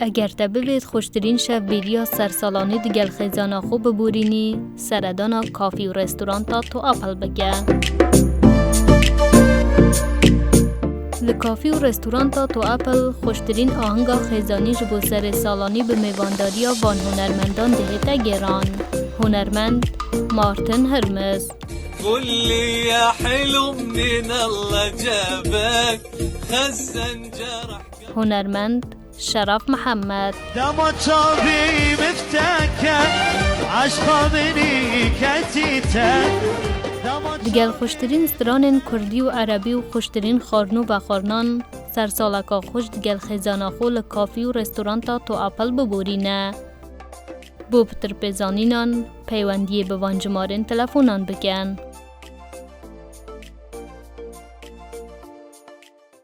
اگر تا ببید خوشترین شف بیریا سرسالانی دیگل خیزانا خوب ببورینی سردانا کافی و رستورانتا تو اپل بگه. لکافی و رستورانتا تو اپل خوشترین آهنگا خیزانی جبو سر سالانی به میوانداریا وان هنرمندان دهیتا گران. هنرمند مارتن هرمز. قل لي يا حلو من الله جابك خزن جرح. هنرمند شرف محمد. دما تابی مفتکه عشقا منی کتیته. دیگل خوشترین استران کردی و عربی و خوشترین خارنو و خارنان سرسالکا خوش دیگل خیزانا خول کافی و رستورانتا تو اپل ببورینه. بو پتر پیزانینان پیوندی به وانجمارین تلفونان بکن.